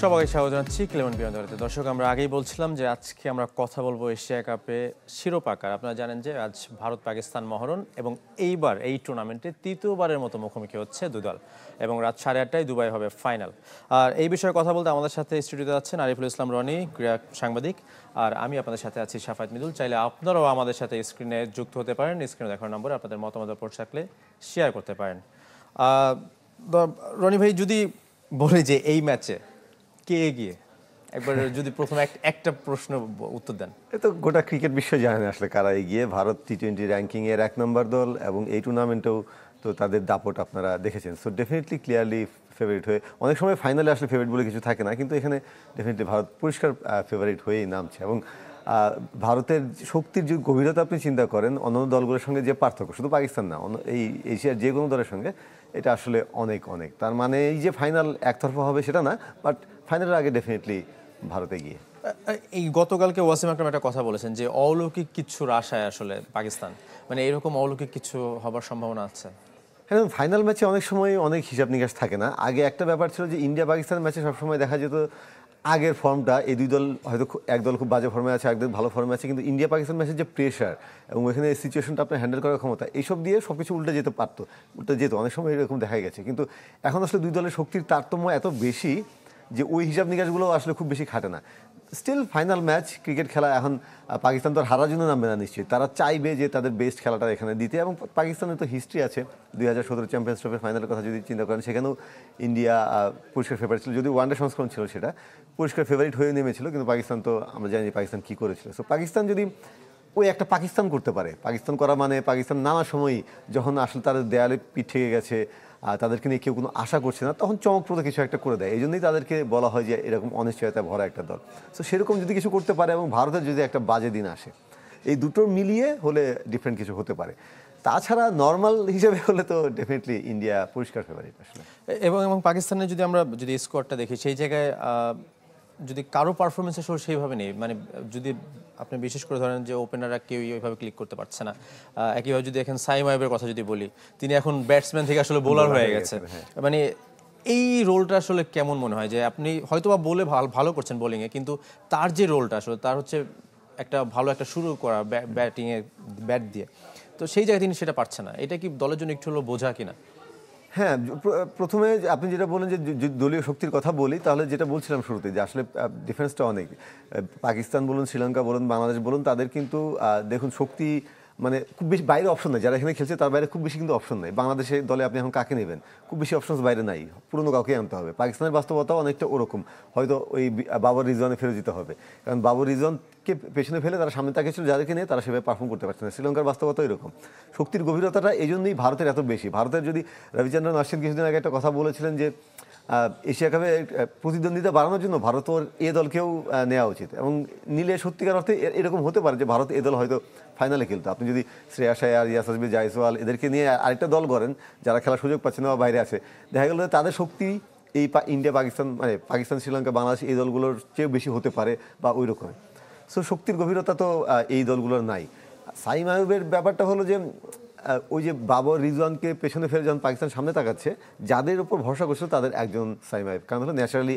সবাইকে স্বাগত জানাচ্ছি ক্লেমন বিয়ন্ডতে। দর্শক, আমরা আগেই বলছিলাম যে আজকে আমরা কথা বলবো এশিয়া কাপে শিরোপাকার। আপনারা জানেন যে আজ ভারত পাকিস্তান মহরণ এবং এইবার এই টুর্নামেন্টে তৃতীয়বারের মতো মুখোমুখি হচ্ছে দুই দল এবং রাত 8:30টায় দুবাই হবে ফাইনাল। আর এই বিষয়ে কথা বলতে আমাদের সাথে স্টুডিওতে আছেন আরিফুল ইসলাম রনি, ক্রীড়া সাংবাদিক, আর আমি আপনাদের সাথে আছি সাফায়েত মিদুল। চাইলে আপনারাও আমাদের সাথে স্ক্রিনে যুক্ত হতে পারেন। স্ক্রিনে দেখার নম্বরে আপনাদের মতামত পড়ে থাকলে শেয়ার করতে পারেন। রনি ভাই, যদি বলি যে এই ম্যাচে কে এগিয়ে, একবার যদি প্রথম একটা প্রশ্ন উত্তর দেন। তো গোটা ক্রিকেট বিশ্ব জানে না আসলে কারা এগিয়ে। ভারত টি-20 র্যাঙ্কিং এর 1 নম্বর দল এবং এই টুর্নামেন্টেও তো তাদের দাপট আপনারা দেখেছেন। সো ডেফিনেটলি ক্লিয়ারলি ফেভারিট হয়ে, অনেক সময় ফাইনালে আসলে ফেভারিট বলে কিছু থাকে না, কিন্তু এখানে ডেফিনেটলি ভারত পরিষ্কার ফেভারিট হয়েই নামছে। এবং ভারতের শক্তির যে গভীরতা আপনি চিন্তা করেন, অন্যান্য দলগুলোর সঙ্গে যে পার্থক্য, শুধু পাকিস্তান না, এই এশিয়ার যে কোনো দলের সঙ্গে এটা আসলে অনেক অনেক। তার মানে এই যে ফাইনাল একতরফা হবে সেটা না, বাট ফাইনালের আগে ডেফিনেটলি ভারতে গিয়ে। এই গতকালকে ওয়াসিম আকরাম একটা কথা বলেছেন যে অলৌকিক কিছুর আশায় আসলে পাকিস্তান, মানে এরকম অলৌকিক কিছু হবার সম্ভাবনা আছে। হ্যাঁ, ফাইনাল ম্যাচে অনেক সময় অনেক হিসাব নিকাশ থাকে না। আগে একটা ব্যাপার ছিল যে ইন্ডিয়া পাকিস্তান ম্যাচে সবসময় দেখা যেত আগের ফর্মটা, এই দুই দল হয়তো এক দল খুব বাজে ফর্মে আছে, এক দল ভালো ফর্মে আছে, কিন্তু ইন্ডিয়া পাকিস্তান ম্যাচের যে প্রেশার এবং ওইখানে সিচুয়েশনটা আপনার হ্যান্ডেল করার ক্ষমতা, এইসব দিয়ে সব কিছু উল্টে যেতে পারতো, উল্টে যেত, অনেক সময় এরকম দেখা গেছে। কিন্তু এখন আসলে দুই দলের শক্তির তারতম্য এত বেশি যে ওই হিসাব নিকাশগুলো আসলে খুব বেশি খাটে না। স্টিল ফাইনাল ম্যাচ, ক্রিকেট খেলা। এখন পাকিস্তান তো আর হারার জন্য নামবে না নিশ্চয়ই, তারা চাইবে যে তাদের বেস্ট খেলাটা এখানে দিতে। এবং পাকিস্তানের তো হিস্ট্রি আছে, 2017 চ্যাম্পিয়ন্স ট্রফির ফাইনালের কথা যদি চিন্তা করেন, সেখানেও ইন্ডিয়া পরিষ্কার ফেভারিট ছিল, যদি ওয়ানডে সংস্করণ ছিল সেটা পরিষ্কার ফেভারিট হয়ে নেমেছিল, কিন্তু পাকিস্তান তো আমরা জানি পাকিস্তান কী করেছিল। সো পাকিস্তান যদি ওই একটা পাকিস্তান করতে পারে, পাকিস্তান করা মানে পাকিস্তান নানা সময়ই যখন আসলে তাদের দেয়ালে পিঠ থেকে গেছে, তাদেরকে নিয়ে কেউ কোনো আশা করছে না, তখন চমকপ্রদ কিছু একটা করে দেয়। এই জন্যই তাদেরকে বলা হয় যে এরকম অনিশ্চয়তা ভরা একটা দল। সো সেরকম যদি কিছু করতে পারে এবং ভারতের যদি একটা বাজে দিন আসে, এই দুটো মিলিয়ে হলে ডিফারেন্ট কিছু হতে পারে। তাছাড়া নর্মাল হিসেবে হলে তো ডেফিনেটলি ইন্ডিয়া পরিষ্কার ফেভারিট আসলে। এবং পাকিস্তানের যদি আমরা স্কোয়াডটা দেখি, সেই জায়গায় যদি কারো পারফরমেন্স আসলে সেইভাবে নেই, মানে যদি আপনি বিশেষ করে ধরেন যে ওপেনাররা কেউই ওইভাবে ক্লিক করতে পারছে না। একইভাবে যদি এখন সাইম আইবের কথা যদি বলি, তিনি এখন ব্যাটসম্যান থেকে আসলে বোলার হয়ে গেছে। মানে এই রোলটা আসলে কেমন মনে হয়? যে আপনি হয়তোবা বলে ভালো করছেন বোলিংয়ে, কিন্তু তার যে রোলটা আসলে তার হচ্ছে একটা ভালো একটা শুরু করা ব্যাটিংয়ে ব্যাট দিয়ে, তো সেই জায়গায় তিনি সেটা পারছে না। এটা কি দলের জন্য একটু হলো বোঝা কিনা? হ্যাঁ, প্রথমে আপনি যেটা বলেন যে দলীয় শক্তির কথা বলি, তাহলে যেটা বলছিলাম শুরুতে যে আসলে ডিফেন্সটা অনেক, পাকিস্তান বলুন, শ্রীলঙ্কা বলুন, বাংলাদেশ বলুন, তাদের কিন্তু দেখুন শক্তি মানে খুব বেশি বাইরে অপশন নেই। যারা এখানে খেলছে তার বাইরে খুব বেশি কিন্তু অপশন নেই। বাংলাদেশের দলে আপনি এখন কাকে নেবেন, খুব বেশি অপশনস বাইরে নাই, পুরনো কাউকে আনতে হবে। পাকিস্তানের বাস্তবতাও অনেকটা ওরকম, হয়তো ওই বাবর রিজওয়ানে ফেরত যেতে হবে, কারণ বাবর রিজওয়ানকে পেছনে ফেলে তারা সামনে তাকিয়েছিল, যাদেরকে নিয়ে তারা সেভাবে পারফর্ম করতে পারছে না। শ্রীলঙ্কার বাস্তবতা এরকম। শক্তির গভীরতাটা এই জন্যই ভারতের এত বেশি। ভারতের যদি রবিচন্দ্রন অশ্বিন কিছুদিন আগে একটা কথা বলেছিলেন যে এশিয়া কাপে প্রতিদ্বন্দ্বিতা বাড়ানোর জন্য ভারতের এ দলকেও নেওয়া উচিত, এবং নিলে সত্যিকার অর্থে এরকম হতে পারে যে ভারত এ দল হয়তো ফাইনালে খেলতো। আপনি যদি শ্রেয়াস আয়ার, ইয়াস আসবি, জায়সওয়াল এদেরকে নিয়ে আরেকটা দল করেন যারা খেলার সুযোগ পাচ্ছে না বা বাইরে আছে, দেখা গেল তাদের শক্তি এই ইন্ডিয়া পাকিস্তান, মানে পাকিস্তান, শ্রীলঙ্কা, বাংলাদেশ এই দলগুলোর চেয়েও বেশি হতে পারে বা ওই রকম। সো শক্তির গভীরতা তো এই দলগুলোর নাই। সাইম আইয়ুবের ব্যাপারটা হলো যে ওই যে বাবর রিজওয়ানকে পেছনে ফেলে যখন পাকিস্তান সামনে তাকাচ্ছে, যাদের উপর ভরসা করছিল তাদের একজন সাইম আইয়ুব। কারণ হলো ন্যাচারালি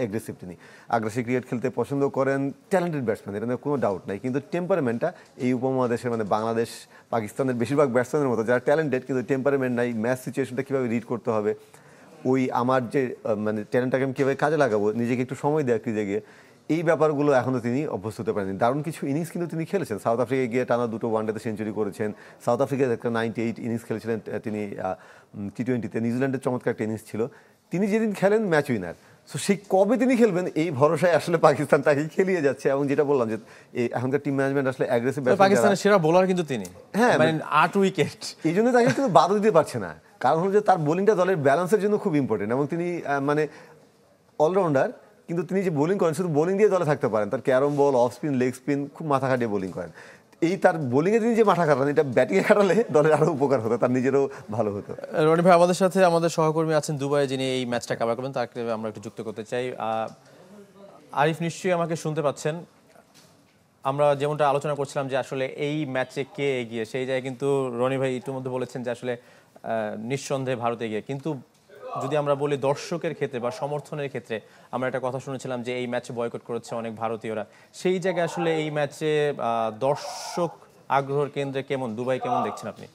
অ্যাগ্রেসিভ, তিনি আগ্রাসী ক্রিকেট খেলতে পছন্দ করেন, ট্যালেন্টেড ব্যাটসম্যান, এটা নিয়ে কোনো ডাউট নাই। কিন্তু টেম্পারমেন্টটা এই উপমহাদেশের, মানে বাংলাদেশ, পাকিস্তানের বেশিরভাগ ব্যাটসম্যানের মতো যারা ট্যালেন্টেড কিন্তু টেম্পারমেন্ট নাই, ম্যাচ সিচুয়েশনটা কীভাবে রিড করতে হবে, ওই আমার যে মানে ট্যালেন্টটাকে আমি কীভাবে কাজে লাগাবো, নিজেকে একটু সময় দেওয়া ক্রিজে গিয়ে, এই ব্যাপারগুলো এখনও তিনি অভ্যস্ত হতে পারেন। দারুণ কিছু ইনিংস কিন্তু তিনি খেলেছেন। সাউথ আফ্রিকায় গিয়ে টানা 2 ওয়ানডেতে সেঞ্চুরি করেছেন। সাউথ আফ্রিকায় একটা 98 ইনিংস খেলেছিলেন তিনি টি-20-তে। নিউজিল্যান্ডের চমৎকার একটা ইনিংস ছিল। তিনি যেদিন খেলেন ম্যাচ উইনার। সো সেই কবে তিনি খেলবেন এই ভরসায় আসলে পাকিস্তান তাকে খেলিয়ে যাচ্ছে। এবং যেটা বললাম যে এখনকার টিম ম্যানেজমেন্ট আসলে অ্যাগ্রেসিভ, পাকিস্তানের সেরা বোলার কিন্তু তিনি, হ্যাঁ, মানে 8 উইকেট, এই জন্য তাকে কিন্তু বাধা দিতে পারছে না। কারণ হলো যে তার বোলিংটা দলের ব্যালেন্সের জন্য খুব ইম্পর্টেন্ট, এবং তিনি মানে অলরাউন্ডার, কিন্তু তিনি যে বোলিং করেন শুধু বোলিং দিয়ে দলে থাকতে পারেন। তার carrom ball, off spin, leg spin খুব মাথা খাটিয়ে বোলিং করেন। এই তার বোলিংয়ে তিনি যে মাথা খাটান, এটা ব্যাটিংয়ে খাটালে দলের আরও উপকার হতো, তার নিজেরও ভালো হতো। রনি ভাই, আমাদের সাথে আমাদের সহকর্মী আছেন দুবাইয়ে, যিনি এই ম্যাচটা কভার করবেন, তাকে আমরা একটু যুক্ত করতে চাই। আরিফ, নিশ্চয়ই আমাকে শুনতে পাচ্ছেন। আমরা যেমনটা আলোচনা করছিলাম যে আসলে এই ম্যাচে কে এগিয়ে, সেই জায়গায় কিন্তু রনি ভাই ইতিমধ্যে বলেছেন যে আসলে নিঃসন্দেহে ভারত এগিয়ে, কিন্তু যদি আমরা বলি দর্শকের ক্ষেত্রে বা সমর্থনের ক্ষেত্রে, আমরা একটা কথা শুনেছিলাম যে এই ম্যাচে বয়কট করেছে অনেক ভারতীয়রা। সেই জায়গায় আসলে এই ম্যাচে দর্শক আগ্রহের কেন্দ্রে কেমন, দুবাই কেমন দেখছেন আপনি?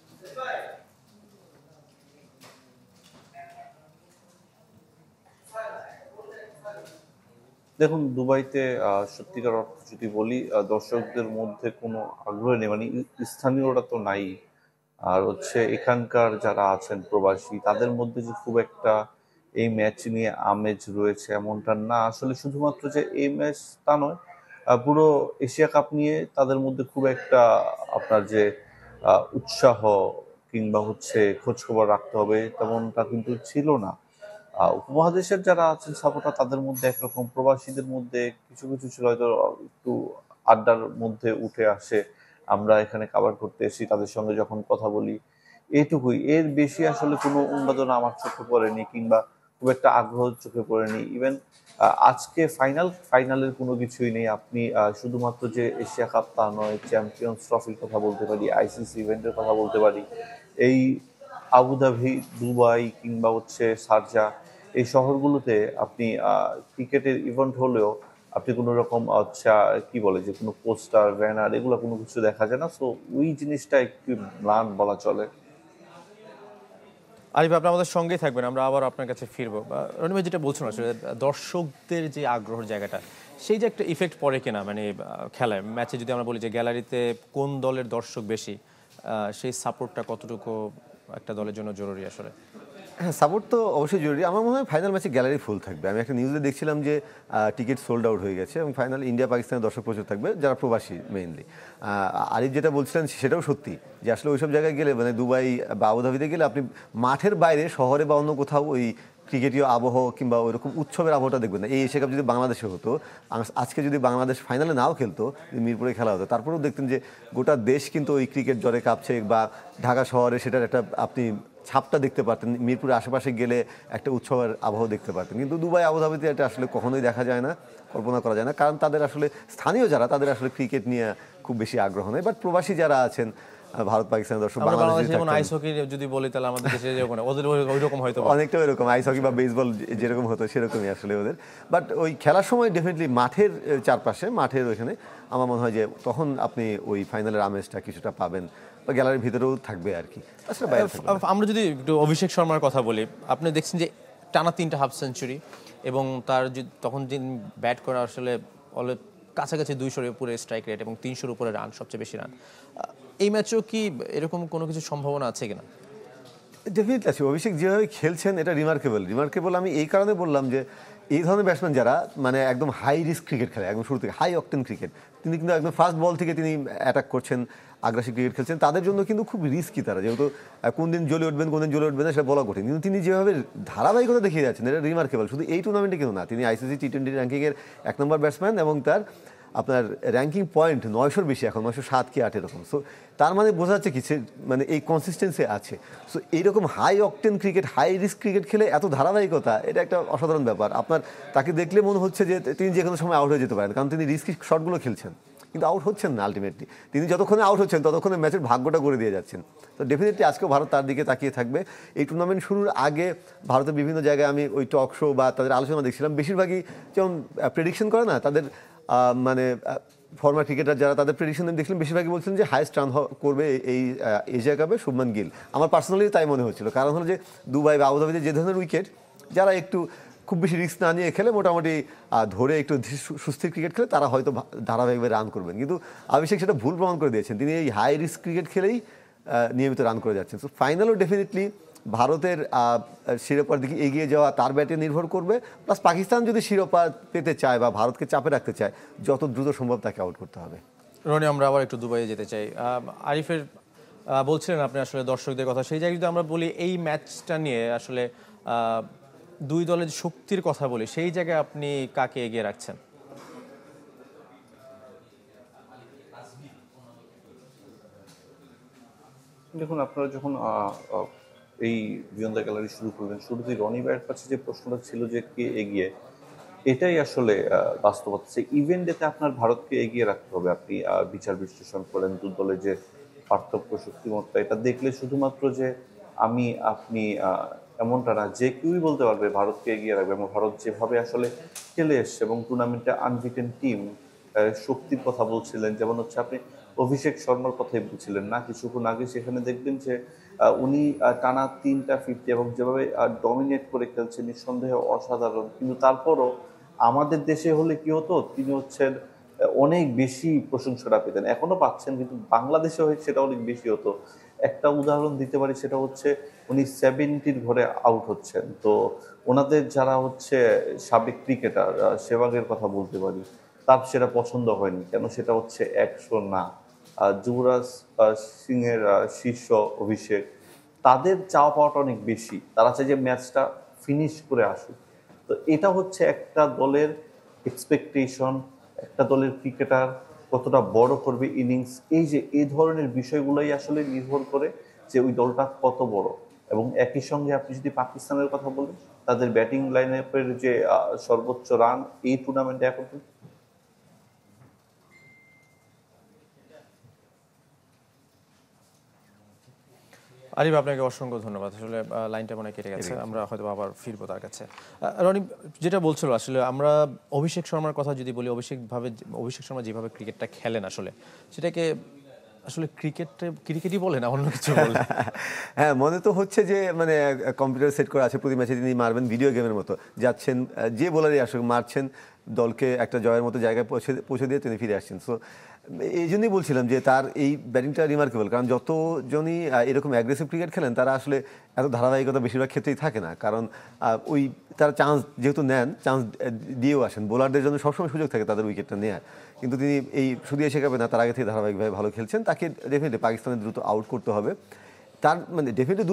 দেখুন, দুবাইতে সত্যিকার অর্থে যদি বলি, দর্শকদের মধ্যে কোনো আগ্রহ নেই, মানে স্থানীয়রা তো নাই। আর হচ্ছে এখানকার যারা আছেন প্রবাসী, তাদের মধ্যে যে খুব একটা এই ম্যাচ নিয়ে আমেজ রয়েছে এমনটা না। আসলে শুধুমাত্র যে এই ম্যাচ তা নয়, পুরো এশিয়া কাপ নিয়ে তাদের মধ্যে খুব একটা আপনার যে উৎসাহ কিংবা হচ্ছে খোঁজ খবর রাখতে হবে তেমনটা কিন্তু ছিল না। উপমহাদেশের যারা আছেন সাপোর্টার, তাদের মধ্যে একরকম, প্রবাসীদের মধ্যে কিছু কিছু ছিল হয়তো একটু আড্ডার মধ্যে উঠে আসে, আমরা এখানে কাভার করতে এসেছি, তাদের সঙ্গে যখন কথা বলি, এইটুকুই। এর বেশি আসলে কোনো উন্মাদনা আমার চোখে পড়েনি, কিংবা খুব একটা আগ্রহ চোখে পড়েনি। ইভেন আজকে ফাইনালের কোনো কিছুই নেই। আপনি শুধুমাত্র যে এশিয়া কাপ তা নয়, চ্যাম্পিয়ন্স ট্রফির কথা বলতে পারি, আইসিসি ইভেন্টের কথা বলতে পারি। এই আবুধাবি, দুবাই কিংবা হচ্ছে শারজা, এই শহরগুলোতে আপনি ক্রিকেটের ইভেন্ট হলেও আপনি কোনো রকম কি বলে যে কোনো পোস্টার, ব্যানার, এগুলো কোনো কিছু দেখা যায় না। সো ওই জিনিসটা একটু ম্লান বলা চলে। আরিফ, আপনি আমাদের সঙ্গেই থাকবেন, আমরা আবার আপনার কাছে ফিরবো। রনি ভাই যেটা বলছেন আসলে দর্শকদের যে আগ্রহের জায়গাটা, সেই যে একটা ইফেক্ট পড়ে কিনা মানে খেলায় ম্যাচে, যদি আমরা বলি যে গ্যালারিতে কোন দলের দর্শক বেশি, সেই সাপোর্টটা কতটুকু একটা দলের জন্য জরুরি আসলে? হ্যাঁ, সাপোর্ট তো অবশ্যই জরুরি। আমার মনে হয় ফাইনাল ম্যাচে গ্যালারি ফুল থাকবে। আমি একটা নিউজে দেখছিলাম যে টিকিট সোল্ড আউট হয়ে গেছে এবং ফাইনাল ইন্ডিয়া পাকিস্তানের দর্শক প্রচুর থাকবে, যারা প্রবাসী মেইনলি। আরিফ যেটা বলছিলেন সেটাও সত্যি, যে আসলে ওইসব জায়গায় গেলে, মানে দুবাই বা আবুধাবিতে গেলে আপনি মাঠের বাইরে শহরে বা অন্য কোথাও ওই ক্রিকেটীয় আবহ কিংবা ওইরকম উৎসবের আবহটা দেখবেন না। এই এশিয়া কাপ যদি বাংলাদেশে হতো, আজকে যদি বাংলাদেশ ফাইনালে নাও খেলতো, মিরপুরে খেলা হতো, তারপরেও দেখতেন যে গোটা দেশ কিন্তু ওই ক্রিকেট জ্বরে কাঁপছে, বা ঢাকা শহরে সেটার একটা আপনি ছাপটা দেখতে পারতেন, মিরপুরের আশেপাশে গেলে একটা উৎসবের আবহ দেখতে পারতেন। কিন্তু দুবাই আবুধাবিতে এটা আসলে কখনোই দেখা যায় না, কল্পনা করা যায় না, কারণ তাদের আসলে স্থানীয় যারা, তাদের আসলে ক্রিকেট নিয়ে খুব বেশি আগ্রহ নেই। বাট প্রবাসী যারা আছেন, ভারত পাকিস্তানের দর্শক, বাংলাদেশে যেমন আইস হকি যদি বলি, তাহলে আমাদের দেশে যেরকম ওদের ওইরকম হয়তো অনেকটা এরকম আইস হকি বা বেসবল যেরকম হতো সেরকমই আসলে ওদের। বাট ওই খেলার সময় ডেফিনেটলি মাঠের চারপাশে, মাঠের ওইখানে আমার মনে হয় যে তখন আপনি ওই ফাইনালের আমেজটা কিছুটা পাবেন, বা গ্যালারির ভিতরেও থাকবে আর কি। আসলে বাইরে থাকবে। আমরা যদি একটু অভিষেক শর্মার কথা বলি, আপনি দেখছেন যে টানা 3টা হাফ সেঞ্চুরি, এবং তার তখন যে ব্যাট করা আসলে কাছাকাছি 200-এর উপরে স্ট্রাইক রেট এবং 300-এর উপরে রান, সবচেয়ে বেশি রান। এই ম্যাচেও কি এরকম কোনো কিছু সম্ভাবনা আছে কিনা? ডেফিনেটলি আছে। অভিষেক যেভাবে খেলছেন এটা রিমার্কেবল। আমি এই কারণে বললাম যে এই ধরনের ব্যাটসম্যান যারা মানে একদম হাই রিস্ক ক্রিকেট খেলে, একদম শুরু থেকে হাই অকটেন ক্রিকেট, তিনি কিন্তু একদম ফার্স্ট বল থেকে তিনি অ্যাটাক করছেন, আগ্রাসী ক্রিকেট খেলছেন, তাদের জন্য কিন্তু খুব রিস্কি তারা, যেহেতু কোন দিন জ্বলে উঠবেন কোন দিন জ্বলে উঠবেন না সেটা বলা কঠিন। কিন্তু তিনি যেভাবে ধারাবাহিকতা দেখিয়ে যাচ্ছেন, এটা রিমার্কেবল। শুধু এই টুর্নামেন্টে কিন্তু না, তিনি আইসিসি টি-20 র্যাঙ্কিংয়ের 1 নম্বর ব্যাটসম্যান, এবং তার আপনার র্যাঙ্কিং পয়েন্ট 900-র বেশি, এখন 907 কি 8 এরকম। সো তার মানে বোঝা যাচ্ছে কি, মানে এই কনসিস্টেন্সি আছে। সো এইরকম high octane cricket, high risk cricket খেলে এত ধারাবাহিকতা, এটা একটা অসাধারণ ব্যাপার। আপনার তাকে দেখলে মনে হচ্ছে যে তিনি যে কোনো সময় আউট হয়ে যেতে পারেন, কারণ তিনি রিস্কি শটগুলো খেলছেন, কিন্তু আউট হচ্ছেন না আলটিমেটলি। তিনি যতক্ষণে আউট হচ্ছেন ততক্ষণে ম্যাচের ভাগ্যটা করে দিয়ে যাচ্ছেন। তো ডেফিনেটলি আজকেও ভারত তার দিকে তাকিয়ে থাকবে। এই টুর্নামেন্ট শুরুর আগে ভারতের বিভিন্ন জায়গায় আমি ওই টক শো বা তাদের আলোচনা দেখছিলাম, বেশিরভাগই যেমন প্রেডিকশন করে না তাদের, মানে ফর্মার ক্রিকেটার যারা, তাদের প্রেডিকশন দেখছিলাম বেশিরভাগই বলছিলেন যে হাইয়েস্ট রান করবে এই এশিয়া কাপে শুভমান গিল। আমার পার্সোনালি তাই মনে হচ্ছিল, কারণ হলো যে দুবাই বা আবুধাবিতে যে ধরনের উইকেট, যারা একটু খুব বেশি রিস্ক না নিয়ে খেলে, মোটামুটি ধরে একটু সুস্থির ক্রিকেট খেলে, তারা হয়তো ধারাবাহিকভাবে রান করবেন। কিন্তু অভিষেক সেটা ভুল প্রমাণ করে দিয়েছেন, তিনি এই হাই রিস্ক ক্রিকেট খেলেই নিয়মিত রান করে যাচ্ছেন। সো ফাইনালও ডেফিনেটলি ভারতের শিরোপার দিকে এগিয়ে যাওয়া তার ব্যাটে নির্ভর করবে। প্লাস পাকিস্তান যদি শিরোপা পেতে চায় বা ভারতকে চাপে রাখতে চায়, যত দ্রুত সম্ভব তাকে আউট করতে হবে। রনি, আমরা আবার একটু দুবাইয়ে যেতে চাই। আরিফের বলছিলেন আপনি আসলে দর্শকদের কথা, সেই জায়গায় যদি আমরা বলি এই ম্যাচটা নিয়ে আসলে দুই দলের শক্তির কথা বলি, সেই জায়গায় আপনি কাকে এগিয়ে রাখছেন? দেখুন, আপনারা যখন এই বিয়ন্ড দ্য গ্যালারি শুরু করলেন, শুরুতেই রনি ভাইয়ের কাছে যে প্রশ্নটা ছিল যে কে এগিয়ে, এটাই আসলে বাস্তবতা। সেই ইভেন্টে আপনার ভারতকে এগিয়ে রাখতে হবে। আপনি বিচার বিশ্লেষণ করেন দু দলের যে পার্থক্য, শক্তিমত্তা, এটা দেখলে শুধুমাত্র যে আমি আপনি এমনটা না, যে কেউই বলতে পারবে ভারতকে এগিয়ে রাখবে। এবং ভারত যেভাবে আসলে খেলে এসছে এবং টুর্নামেন্টে আনবিটেন টিম, শক্তির কথা বলছিলেন, যেমন হচ্ছে আপনি অভিষেক শর্মার কথাই বলছিলেন না কিছুক্ষণ আগে, সেখানে দেখবেন যে উনি টানা 3টা 50 এবং যেভাবে ডমিনেট করে খেলছেন নিঃসন্দেহে অসাধারণ। কিন্তু তারপরও আমাদের দেশে হলে কি হতো, তিনি হচ্ছেন অনেক বেশি প্রশংসাটা পেতেন, এখনো পাচ্ছেন, কিন্তু বাংলাদেশে হয়ে সেটা অনেক বেশি হতো। একটা উদাহরণ দিতে পারি, সেটা হচ্ছে উনি 70-র ঘরে আউট হচ্ছেন। তো ওনাদের যারা হচ্ছে সাবেক ক্রিকেটার, সেবাগের কথা বলতে পারি, তার সেটা পছন্দ হয়নি। কেন? সেটা হচ্ছে 100 না। যুবরাজ সিং এর শীর্ষ অভিষেক, তাদের চাওয়া পাওয়াটা অনেক বেশি, তারা চায় যে ম্যাচটা ফিনিশ করে আসুক। তো এটা হচ্ছে একটা দলের এক্সপেকটেশন, একটা দলের ক্রিকেটার কতটা বড় করবে ইনিংস, এই যে এই ধরনের বিষয়গুলোই আসলে নির্ভর করে যে ওই দলটা কত বড়। এবং একই সঙ্গে আপনি যদি পাকিস্তানের কথা বলেন, তাদের ব্যাটিং লাইন আপের যে সর্বোচ্চ রান এই টুর্নামেন্টে এখন, আরিফ, আপনাকে অসংখ্য ধন্যবাদ। আসলে লাইনটা মনে কেটে গেছে, আমরা হয়তো আবার ফিরবো তার কাছে। রনি যেটা বলছিল, আসলে আমরা অভিষেক শর্মার কথা যদি বলি, অভিষেক শর্মা যেভাবে ক্রিকেটটা খেলেন, আসলে সেটাকে আসলে ক্রিকেটই বলে না, অন্য কিছু বলে। হ্যাঁ, মনে তো হচ্ছে যে মানে কম্পিউটার সেট করা আছে, প্রতি ম্যাচে তিনি মারবেন ভিডিও গেমের মতো, যাচ্ছেন যে বোলারই আসলে মারছেন, দলকে একটা জয়ের মতো জায়গায় পৌঁছে দিয়ে তিনি ফিরে আসছেন। সো এই জন্যই বলছিলাম যে তার এই ব্যাটিংটা রিমার্কেবল, কারণ যতজনই এরকম অ্যাগ্রেসিভ ক্রিকেট খেলেন তারা আসলে এত ধারাবাহিকতা বেশিরভাগ ক্ষেত্রেই থাকে না, কারণ ওই তারা চান্স যেহেতু নেন, চান্স দিয়েও আসেন, বোলারদের জন্য সবসময় সুযোগ থাকে তাদের উইকেটটা নেওয়ার। কিন্তু তিনি এই শুধু এসে যাবে না, তার আগে থেকে ধারাবাহিকভাবে ভালো খেলছেন, তাকে ডেফিনেটলি পাকিস্তানের দ্রুত আউট করতে হবে। তার মানে ডেফিনেটলি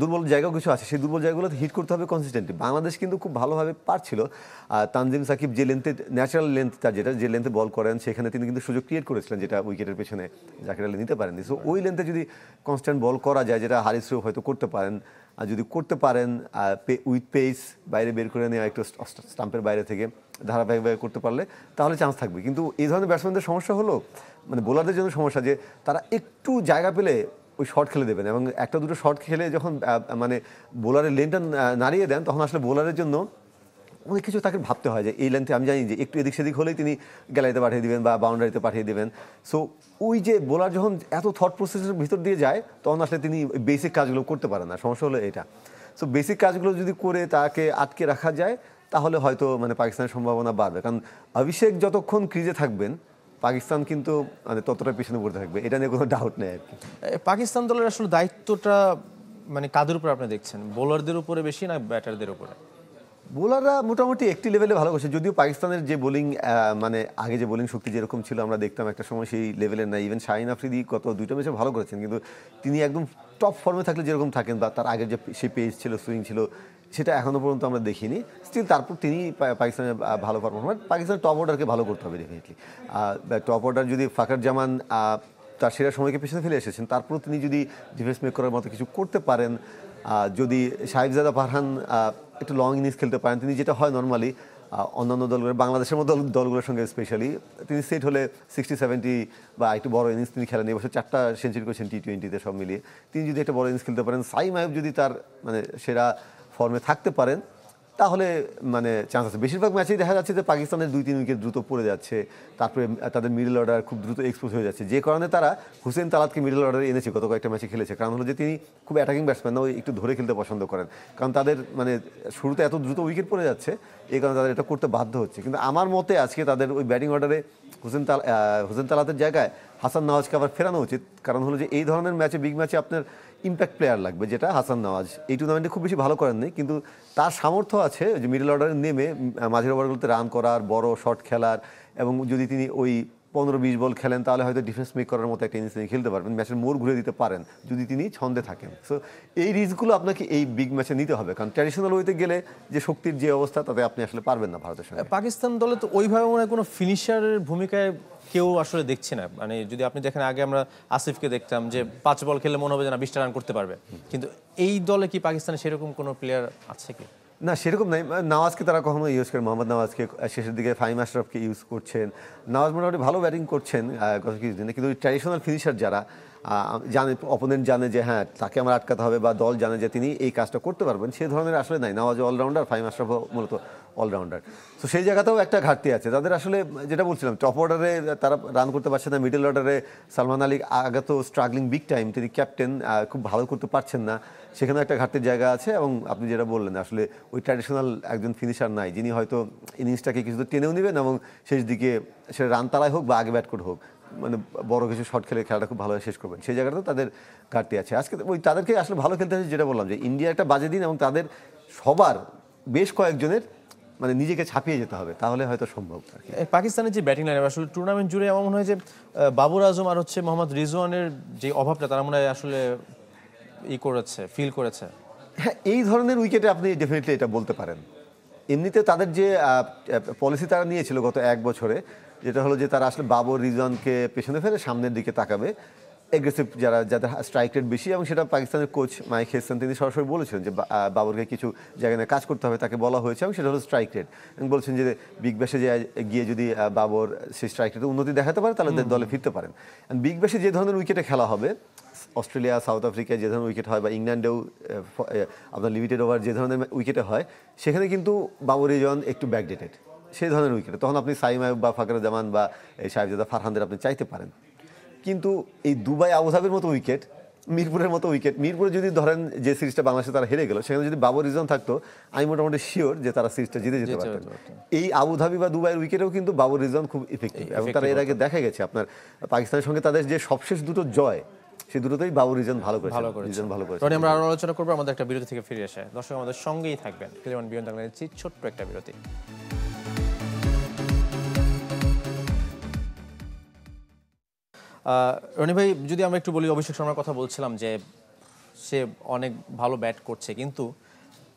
দুর্বল জায়গাও কিছু আছে, সেই দুর্বল জায়গাগুলোতে হিট করতে হবে কনসিস্টেন্টলি। বাংলাদেশ কিন্তু খুব ভালোভাবে পারছিল। তানজিম সাকিব যে লেন্থে, ন্যাচারাল লেন্থ তার, যেটা যে লেন্থে বল করেন, সেখানে তিনি কিন্তু সুযোগ ক্রিয়েট করেছিলেন, যেটা উইকেটের পেছনে জাকির আলী নিতে পারেননি। সো ওই লেন্থে যদি কনস্ট্যান্ট বল করা যায়, যেটা হারিস রুফ হয়তো করতে পারেন, আর যদি করতে পারেন উইথ পেস বাইরে বের করে নেওয়া, একটু স্টাম্পের বাইরে থেকে ধারাবাহিকভাবে করতে পারলে তাহলে চান্স থাকবে। কিন্তু এই ধরনের ব্যাটসম্যানদের সমস্যা হলো, মানে বোলারদের জন্য সমস্যা, যে তারা একটু জায়গা পেলে ওই শট খেলে দেবেন, এবং একটা দুটো শট খেলে যখন মানে বোলারের লেনটা নাড়িয়ে দেন, তখন আসলে বোলারের জন্য অনেক কিছু তাকে ভাবতে হয়, যে এই লেন্থে আমি জানি যে একটু এদিক সেদিক হলেই তিনি গ্যালারিতে পাঠিয়ে দেবেন বা বাউন্ডারিতে পাঠিয়ে দেবেন। সো ওই যে বোলার যখন এত থট প্রসেসের ভিতর দিয়ে যায়, তখন আসলে তিনি বেসিক কাজগুলো করতে পারেন না, সমস্যা হলো এটা। সো বেসিক কাজগুলো যদি করে তাকে আটকে রাখা যায়, তাহলে হয়তো মানে পাকিস্তানের সম্ভাবনা বাড়বে, কারণ অভিষেক যতক্ষণ ক্রিজে থাকবেন, পাকিস্তান কিন্তু মানে ততটা পিছনে পড়তে থাকবে, এটা নিয়ে কোনো ডাউট নেই আর কি। পাকিস্তান দলের আসলে দায়িত্বটা মানে কাদের উপরে আপনি দেখছেন, বোলারদের উপরে বেশি না ব্যাটারদের উপরে? বোলাররা মোটামুটি একটি লেভেলে ভালো করছে, যদিও পাকিস্তানের যে বোলিং, মানে আগে যে বোলিং শক্তি যেরকম ছিল আমরা দেখতাম একটা সময়, সেই লেভেলের নাই। ইভেন শাহিন আফ্রিদি গত 2টা ম্যাচে ভালো করেছেন, কিন্তু তিনি একদম টপ ফর্মে থাকলে যেরকম থাকেন, বা তার আগের যে সেই পেস ছিল, সুইং ছিল, সেটা এখনও পর্যন্ত আমরা দেখিনি। স্টিল তারপর তিনি পাকিস্তানের ভালো পারফরমার। পাকিস্তানের টপ অর্ডারকে ভালো করতে হবে ডেফিনেটলি। টপ অর্ডার যদি ফাকর জামান তার সেরা সময়কে পেছনে ফেলে এসেছেন, তারপরও তিনি যদি ডিফেন্স মেক করার মতো কিছু করতে পারেন, যদি সাহিবজাদা ফারহান একটু লং ইনিংস খেলতে পারেন, তিনি যেটা হয় নর্মালি অন্যান্য দলগুলো, বাংলাদেশের মতো দলগুলোর সঙ্গে স্পেশালি, তিনি সেট হলে 60-70 বা একটু বড় ইনিংস তিনি খেলেন। এবছর 4টা সেঞ্চুরি করেছেন টি-20-তে সব মিলিয়ে। তিনি যদি একটা বড় ইনিংস খেলতে পারেন, সাইম আইয়ুব যদি তার মানে সেরা ফর্মে থাকতে পারেন, তাহলে মানে চান্স আছে। বেশিরভাগ ম্যাচেই দেখা যাচ্ছে যে পাকিস্তানের 2-3 উইকেট দ্রুত পড়ে যাচ্ছে, তারপরে তাদের মিডল অর্ডার খুব দ্রুত এক্সপোজ হয়ে যাচ্ছে, যে কারণে তারা হুসেন তালাতকে মিডল অর্ডারে এনেছে, গত কয়েকটা ম্যাচে খেলেছে। কারণ হলো যে তিনি খুব অ্যাটাকিং ব্যাটসম্যান না, ওই একটু ধরে খেলতে পছন্দ করেন, কারণ তাদের মানে শুরুতে এত দ্রুত উইকেট পড়ে যাচ্ছে, এই কারণে তাদের এটা করতে বাধ্য হচ্ছে। কিন্তু আমার মতে আজকে তাদের ওই ব্যাটিং অর্ডারে হুসেন তালাতের জায়গায় হাসান নওয়াজকে আবার ফেরানো উচিত। কারণ হলো যে এই ধরনের ম্যাচে, বিগ ম্যাচে আপনার ইম্প্যাক্ট প্লেয়ার লাগবে, যেটা হাসান নওয়াজ এই টুর্নামেন্টে খুব বেশি ভালো করেননি, কিন্তু তার সামর্থ্য আছে যে মিডল অর্ডারে নেমে মাঝের ওভারগুলোতে রান করার, বড় শট খেলার, এবং যদি তিনি ওই 15-20 বল খেলেন, তাহলে হয়তো ডিফেন্স মেক করার মতো একটা ইনিংস তিনি খেলতে পারবেন, ম্যাচের মোড় ঘুরে দিতে পারেন যদি তিনি ছন্দে থাকেন। সো এই রিস্কগুলো আপনাকে এই বিগ ম্যাচে নিতে হবে, কারণ ট্র্যাডিশনাল ওয়েতে গেলে যে শক্তির যে অবস্থা, তাতে আপনি আসলে পারবেন না ভারতের সঙ্গে। পাকিস্তান দলে তো ওইভাবে মনে হয় কোনো ফিনিশারের ভূমিকায় কেউ আসলে দেখছি না। মানে যদি আপনি দেখেন, আগে আমরা আসিফকে দেখতাম যে 5 বল খেলে মনে হবে যে না 20টা রান করতে পারবে, কিন্তু এই দলে কি পাকিস্তানে সেরকম কোনো প্লেয়ার আছে কি? না, সেরকম নাই। নওয়াজকে তারা কখনো ইউজ করে, মোহাম্মদ নওয়াজকে শেষের দিকে ফাহিম আশরাফকে ইউজ করছেন। নওয়াজ মোটামুটি ভালো ব্যাটিং করছেন গত কিছুদিনে, কিন্তু ওই ট্র্যাডিশনাল ফিনিশার যারা, জানে, অপোনেন্ট জানে যে হ্যাঁ তাকে আমার আটকাতে হবে, বা দল জানে যে তিনি এই কাজটা করতে পারবেন, সে ধরনের আসলে নাই। নওয়াজ অলরাউন্ডার, ফাহিম আশরাফও মূলত অলরাউন্ডার। তো সেই জায়গাতেও একটা ঘাটতি আছে তাদের। আসলে যেটা বলছিলাম, টপ অর্ডারে তারা রান করতে পারছে না, মিডল অর্ডারে সালমান আলী আগা তো স্ট্রাগলিং বিগ টাইম, তিনি ক্যাপ্টেন, খুব ভালো করতে পারছেন না, সেখানেও একটা ঘাটতির জায়গা আছে। এবং আপনি যেটা বললেন আসলে ওই ট্র্যাডিশনাল একজন ফিনিশার নাই, যিনি হয়তো ইনিংসটাকে কিছু টেনেও নেবেন এবং শেষ দিকে সে রান তাড়াই হোক বা আগে ব্যাট করে হোক, মানে বড় কিছু শট খেলে খেলাটা খুব ভালোভাবে শেষ করবেন, সেই জায়গাটাও তাদের ঘাটতি আছে। আজকে ওই তাদেরকে আসলে ভালো খেলতে হচ্ছে, যেটা বললাম যে ইন্ডিয়া একটা বাজে দিন এবং তাদের সবার বেশ কয়েকজনের মানে নিজেকে ছাপিয়ে যেতে হবে, তাহলে হয়তো সম্ভব। পাকিস্তানের যে ব্যাটিং লাইন আসলে টুর্নামেন্ট জুড়ে আমার মনে হয় যে বাবর আজম আর হচ্ছে মোহাম্মদ রিজওয়ানের যে অভাবটা তারা মনে হয় আসলে করেছে, ফিল করেছে। হ্যাঁ, এই ধরনের উইকেটে আপনি ডেফিনেটলি এটা বলতে পারেন। এমনিতে তাদের যে পলিসি তারা নিয়েছিল গত 1 বছরে, যেটা হলো যে তারা আসলে বাবর রিজওয়ানকে পেছনে ফেলে সামনের দিকে তাকাবে, এগ্রেসিভ যাদের স্ট্রাইক রেট বেশি, এবং সেটা পাকিস্তানের কোচ মাইক হেসন তিনি সরাসরি বলেছিলেন যে বাবরকে কিছু জায়গায় কাজ করতে হবে, তাকে বলা হয়েছে, এবং সেটা হলো স্ট্রাইক রেট। এবং বলছেন যে বিগ ব্যাশে গিয়ে যদি বাবর সেই স্ট্রাইক রেটে উন্নতি দেখাতে পারে তাহলে দলে ফিরতে পারেন। বিগ ব্যাশে যে ধরনের উইকেটে খেলা হবে, অস্ট্রেলিয়া, সাউথ আফ্রিকায় যে ধরনের উইকেট হয়, বা ইংল্যান্ডেও আপনার লিমিটেড ওভার যে ধরনের উইকেটে হয়, সেখানে কিন্তু বাবর রিজওয়ান একটু ব্যাকডেটেড সেই ধরনের উইকেটে। তখন আপনি সাইম আয়ুব বা ফাকরুজ্জামান বা এই সাহেবজাদা ফারহানদের আপনি চাইতে পারেন। কিন্তু এই দুবাই আবুধাবির মতো উইকেট, মিরপুরের মতো উইকেট, মিরপুরে যদি ধরেন যে সিরিজটা বাংলাদেশে তারা হেরে গেল, সেখানে যদি বাবর রিজওয়ান থাকতো, আমি মোটামুটি শিওর যে তারা সিরিজটা জিতে যেতে পারতেন। এই আবুধাবি বা দুবাইয়ের উইকেটেও কিন্তু বাবর রিজওয়ান খুব ইফেক্টিভ, এবং তারা এর আগে দেখা গেছে আপনার পাকিস্তানের সঙ্গে তাদের যে সবশেষ দুটো জয়, সেই দুটোতেই বাবর রিজওয়ান ভালো করেছে। আমরা আরো আলোচনা করবো আমাদের একটা বিরতি থেকে ফিরে এসে। দর্শক আমাদের সঙ্গেই থাকবেন, ক্লিমান বিয়ন্ড বাংলাদেশ, ছোট্ট একটা বিরতি। রনি ভাই, যদি আমরা একটু বলি, অভিষেক শর্মার কথা বলছিলাম যে সে অনেক ভালো ব্যাট করছে, কিন্তু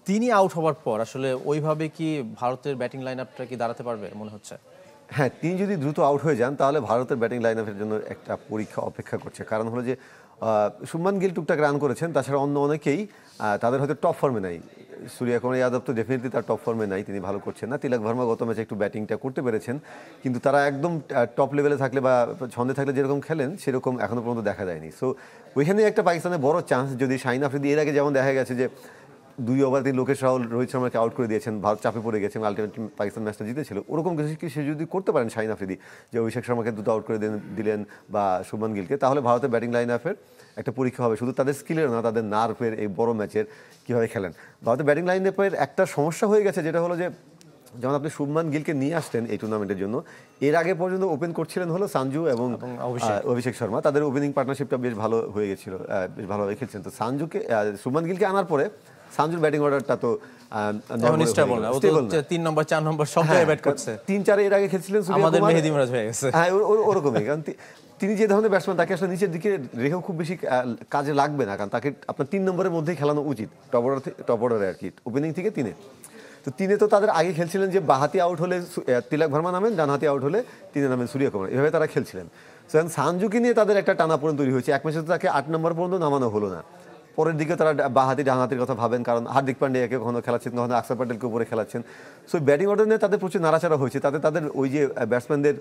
তিনি আউট হওয়ার পর আসলে ওইভাবে কি ভারতের ব্যাটিং লাইন আপটা কি দাঁড়াতে পারবে মনে হচ্ছে? হ্যাঁ, তিনি যদি দ্রুত আউট হয়ে যান তাহলে ভারতের ব্যাটিং লাইন আপের জন্য একটা পরীক্ষা অপেক্ষা করছে। কারণ হলো যে শুভমান গিল টুকটাক রান করেছেন, তাছাড়া অন্য অনেকেই তাদের হয়তো টপ ফর্মে নাই। সূর্যকুমার যাদব তো ডেফিনেটলি তার টপ ফর্মে নাই, তিনি ভালো করছেন না। তিলক ভার্মা গত ম্যাচে একটু ব্যাটিংটা করতে পেরেছেন, কিন্তু তারা একদম টপ লেভেলে থাকলে বা ছন্দে থাকলে যেরকম খেলেন সেরকম এখনো পর্যন্ত দেখা যায়নি। সো ওইখানে একটা পাকিস্তানের বড় চান্স, যদি শাহিন আফ্রিদি এর আগে যেমন দেখা গেছে যে 2 ওভার দিয়ে লোকেশ রাহুল রোহিত শর্মাকে আউট করে দিয়েছেন, ভারত চাপে পড়ে গেছে, আলটিমেটলি পাকিস্তান ম্যাচটা জিতেছিল, ওরকম কিছু কি সে যদি করতে পারেন শাহিন আফ্রিদি, যে অভিষেক শর্মাকে দুটো আউট করে দিলেন বা শুভমান গিলকে, তাহলে ভারতের ব্যাটিং লাইন আপের একটা পরীক্ষা হবে, শুধু তাদের স্কিলের না, তাদের নার্ভের, এই বড় ম্যাচের কীভাবে খেলেন। ভারতের ব্যাটিং লাইন আপের একটা সমস্যা হয়ে গেছে, যেটা হলো যে যেমন আপনি শুভমান গিলকে নিয়ে আসলেন এই টুর্নামেন্টের জন্য, এর আগে পর্যন্ত ওপেন করছিলেন হলো সানজু এবং অভিষেক শর্মা, তাদের ওপেনিং পার্টনারশিপটা বেশ ভালো হয়ে গেছিল, বেশ ভালোভাবে খেলছেন। তো শুভমান গিলকে আনার পরে সানজুর ব্যাটিং অর্ডারটা তো 3 নম্বর 4 নম্বর সব জায়গায় ব্যাট করছে, 3-4 এর আগে খেলছিলেন আমাদের মেহেদী মিরাজ হয়ে গেছে। হ্যাঁ, ওরকমই। কারণ তিনি যে ধরনের ব্যাটসম্যান, তাকে আসলে নিচের দিকে রেখেও খুব বেশি কাজে লাগবে না, কারণ তাকে আপনার 3 নম্বরের মধ্যেই খেলানো উচিত, টপ অর্ডারে আর কি, ওপেনিং থেকে 3-এ। তো 3-এ তো তাদের আগে খেলছিলেন যে বাঁহাতি আউট হলে তিলক ভার্মা নামেন, ডানহাতি আউট হলে 3-এ নামেন সূর্যকুমার, এভাবে তারা খেলছিলেন। সুতরাং সানজুকে নিয়ে তাদের একটা টানাপোড়েন তৈরি হয়েছে। এক ম্যাচে তো তাকে 8 নম্বর পর্যন্ত নামানো হলো না, পরের দিকে তারা বাঁহাতি ডানহাতির কথা ভাবেন, কারণ হার্দিক পান্ডিয়াকে কখনো খেলাচ্ছেন, কখনো আকসার প্যাটেলকে উপরে খেলাচ্ছেন। সো ব্যাটিং অর্ডার নিয়ে তাদের প্রচুর নাড়াচাড়া হয়েছে, তাতে তাদের ওই যে ব্যাটসম্যানদের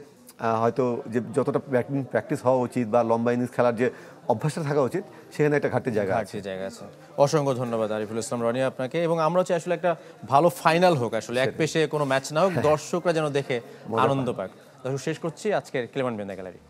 হয়তো যে যতটা ব্যাটিং প্র্যাকটিস হওয়া উচিত বা লম্বা ইনিংস খেলার যে অভ্যাসটা থাকা উচিত, সেখানে একটা ঘাটতির জায়গা আছে। অসংখ্য ধন্যবাদ আরিফুল ইসলাম রনি আপনাকে, এবং আমরা চাই আসলে একটা ভালো ফাইনাল হোক, আসলে এক পেশে কোনো ম্যাচ না হোক, দর্শকরা যেন দেখে আনন্দ পাক। দর্শক, শেষ করছি আজকের ক্লেমান বিয়ন্ড গ্যালারি।